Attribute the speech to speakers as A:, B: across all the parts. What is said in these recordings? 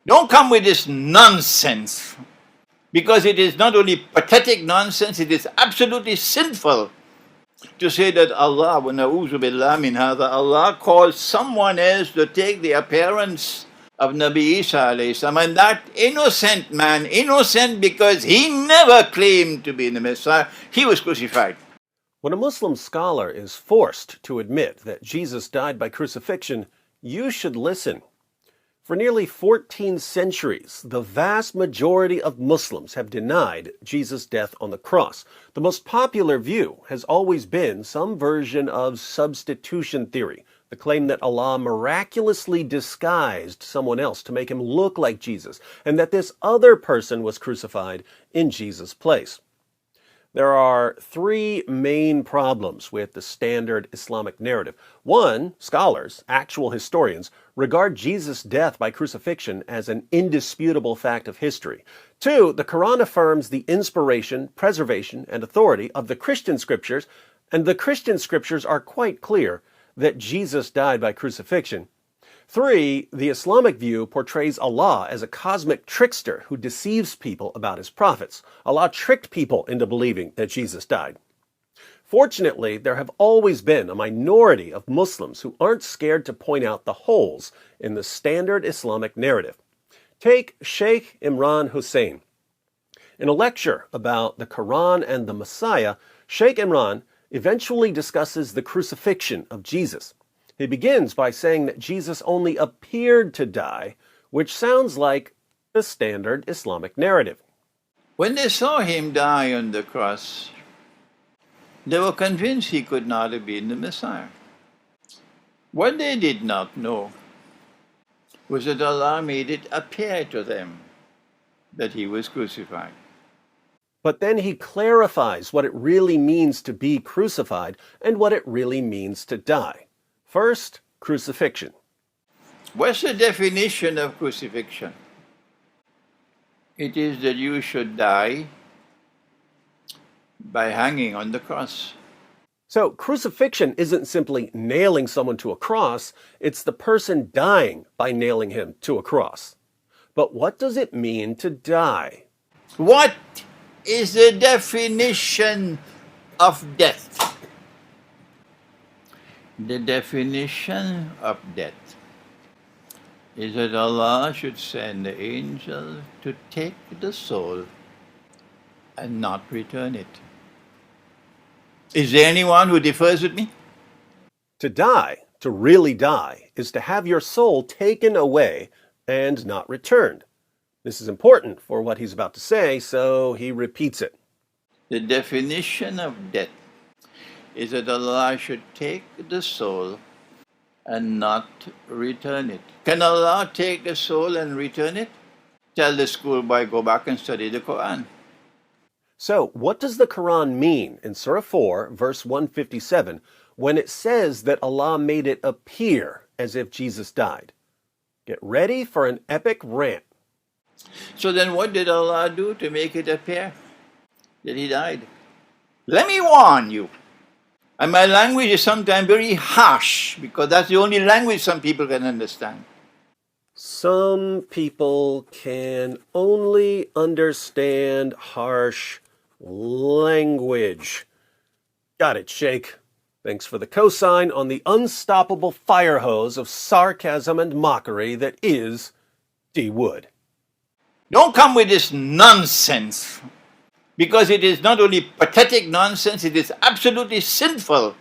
A: Don't come with this nonsense, because it is not only pathetic nonsense, it is absolutely sinful to say that Allah, wa na'udhu billah min hadha, Allah called someone else to take the appearance of Nabi Isa alayhi salam, and that innocent man, innocent because he never claimed to be the Messiah, he was crucified.
B: When a Muslim scholar is forced to admit that Jesus died by crucifixion, you should listen. For nearly 14 centuries, the vast majority of Muslims have denied Jesus' death on the cross. The most popular view has always been some version of substitution theory, the claim that Allah miraculously disguised someone else to make him look like Jesus, and that this other person was crucified in Jesus' place. There are three main problems with the standard Islamic narrative. One, scholars, actual historians, regard Jesus' death by crucifixion as an indisputable fact of history. Two, the Quran affirms the inspiration, preservation, and authority of the Christian scriptures, and the Christian scriptures are quite clear that Jesus died by crucifixion. Three, the Islamic view portrays Allah as a cosmic trickster who deceives people about his prophets. Allah tricked people into believing that Jesus died. Fortunately, there have always been a minority of Muslims who aren't scared to point out the holes in the standard Islamic narrative. Take Sheikh Imran Hosein. In a lecture about the Quran and the Messiah, Sheikh Imran eventually discusses the crucifixion of Jesus. He begins by saying that Jesus only appeared to die, which sounds like the standard Islamic narrative.
A: When they saw him die on the cross, they were convinced he could not have been the Messiah. What they did not know was that Allah made it appear to them that he was crucified.
B: But then he clarifies what it really means to be crucified and what it really means to die. First, crucifixion.
A: What's the definition of crucifixion? It is that you should die by hanging on the cross.
B: So crucifixion isn't simply nailing someone to a cross, it's the person dying by nailing him to a cross. But what does it mean to die?
A: What is the definition of death? The definition of death is that Allah should send the angel to take the soul and not return it. Is there anyone who differs with me?
B: To die, to really die, is to have your soul taken away and not returned. This is important for what he's about to say, so he repeats it.
A: The definition of death is that Allah should take the soul and not return it. Can Allah take the soul and return it? Tell the schoolboy, go back and study the Quran.
B: So, what does the Quran mean in Surah 4, verse 157, when it says that Allah made it appear as if Jesus died? Get ready for an epic rant.
A: So then what did Allah do to make it appear that he died? Let me warn you. And my language is sometimes very harsh, because that's the only language some people can understand.
B: Some people can only understand harsh language. Got it, Sheikh. Thanks for the cosign on the unstoppable fire hose of sarcasm and mockery that is D. Wood.
A: Don't come with this nonsense, because it is not only pathetic nonsense, it is absolutely sinful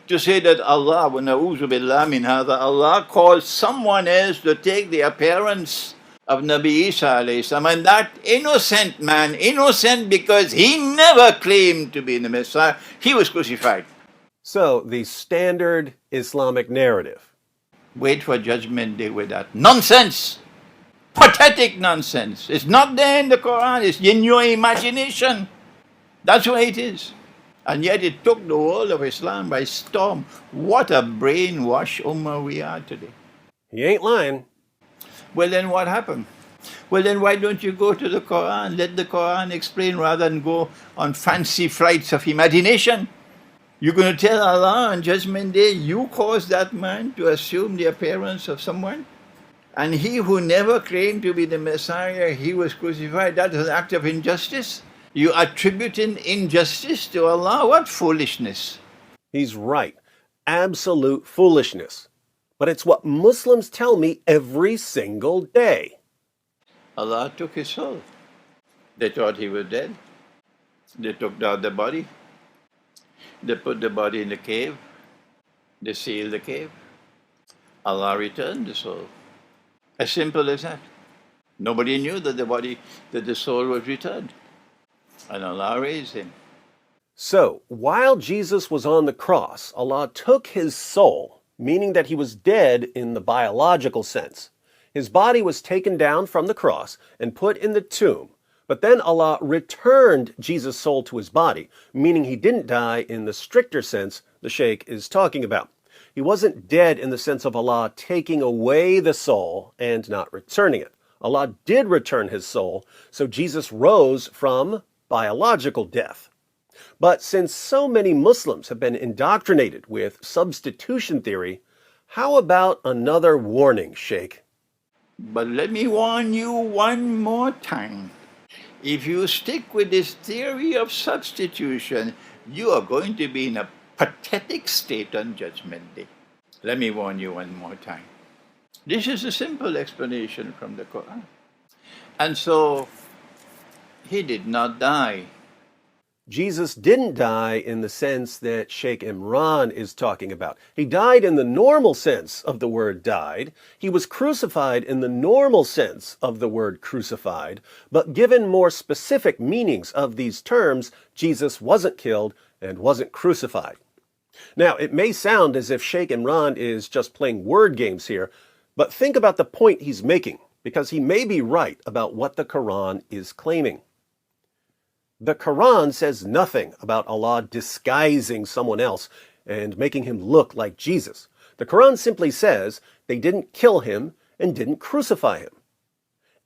A: to say that Allah, wa na'udhu billah min hadha, Allah called someone else to take the appearance of Nabi Isa alayhi salam, and that innocent man, innocent because he never claimed to be the Messiah, he was crucified.
B: So, the standard Islamic narrative.
A: Wait for Judgment Day with that nonsense. Pathetic nonsense. It's not there in the Quran, it's in your imagination. That's why it is. And yet it took the world of Islam by storm. What a brainwashed ummah we are today.
B: He ain't lying.
A: Well, then what happened? Well, then why don't you go to the Quran? Let the Quran explain rather than go on fancy flights of imagination. You're going to tell Allah on Judgment Day, you caused that man to assume the appearance of someone? And he who never claimed to be the Messiah, he was crucified. That is an act of injustice. You attributing injustice to Allah? What foolishness.
B: He's right. Absolute foolishness. But it's what Muslims tell me every single day.
A: Allah took his soul. They thought he was dead. They took down the body. They put the body in the cave. They sealed the cave. Allah returned the soul. As simple as that. Nobody knew that the soul was returned. And Allah raised him.
B: So, while Jesus was on the cross, Allah took his soul, meaning that he was dead in the biological sense. His body was taken down from the cross and put in the tomb. But then Allah returned Jesus' soul to his body, meaning he didn't die in the stricter sense the Sheikh is talking about. He wasn't dead in the sense of Allah taking away the soul and not returning it. Allah did return his soul, so Jesus rose from biological death. But since so many Muslims have been indoctrinated with substitution theory, how about another warning, Sheikh?
A: But let me warn you one more time. If you stick with this theory of substitution, you are going to be in a pathetic state on Judgment Day. Let me warn you one more time. This is a simple explanation from the Quran. And so, he did not die.
B: Jesus didn't die in the sense that Sheikh Imran is talking about. He died in the normal sense of the word died. He was crucified in the normal sense of the word crucified. But given more specific meanings of these terms, Jesus wasn't killed and wasn't crucified. Now, it may sound as if Sheikh Imran is just playing word games here, but think about the point he's making, because he may be right about what the Quran is claiming. The Quran says nothing about Allah disguising someone else and making him look like Jesus. The Quran simply says they didn't kill him and didn't crucify him.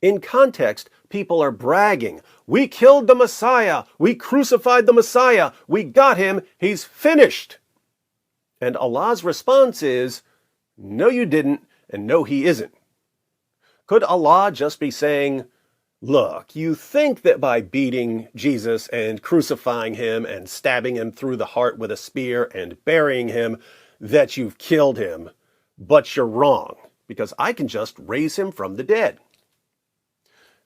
B: In context, people are bragging, "We killed the Messiah, we crucified the Messiah, we got him, he's finished." And Allah's response is, "No, you didn't, and no, he isn't." Could Allah just be saying, "Look, you think that by beating Jesus and crucifying him and stabbing him through the heart with a spear and burying him, that you've killed him, but you're wrong, because I can just raise him from the dead"?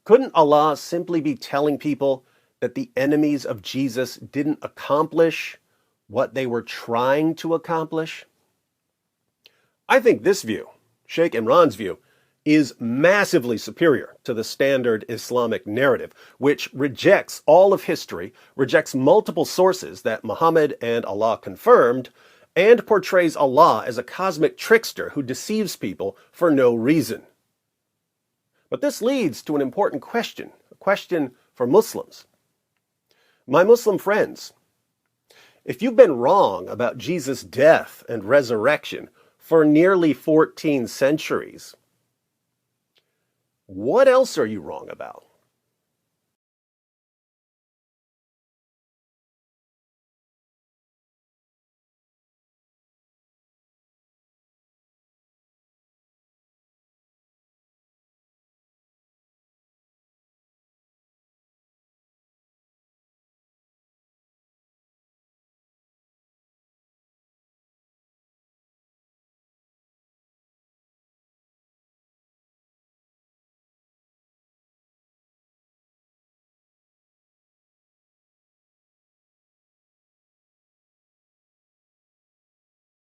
B: Couldn't Allah simply be telling people that the enemies of Jesus didn't accomplish what they were trying to accomplish? I think this view, Sheikh Imran's view, is massively superior to the standard Islamic narrative, which rejects all of history, rejects multiple sources that Muhammad and Allah confirmed, and portrays Allah as a cosmic trickster who deceives people for no reason. But this leads to an important question, a question for Muslims. My Muslim friends, if you've been wrong about Jesus' death and resurrection for nearly 14 centuries, what else are you wrong about?